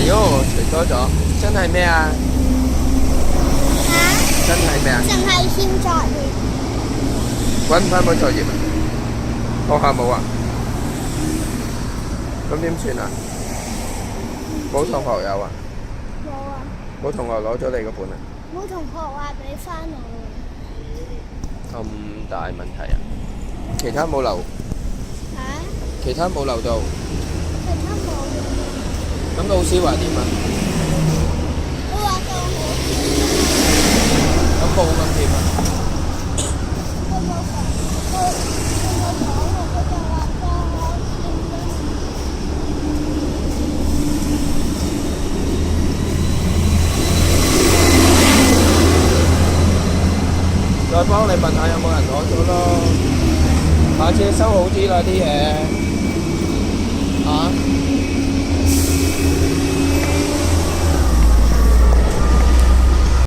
喲，除多咗，真係咩啊？嚇？真係咩啊？淨係欠作業。揾唔翻本作業啊？學校冇啊？咁點算啊？冇同學有啊？冇啊！冇同學攞咗你個本啊？冇同學話俾翻我。咁大問題啊？其他冇留，嚇？其他冇留到，其他冇。咁老師話點啊？佢話當我咁冇咁點啊？佢冇講，佢就話當我再幫你問下有冇人攞咗咯，下次收好啲啦啲嘢，嚇。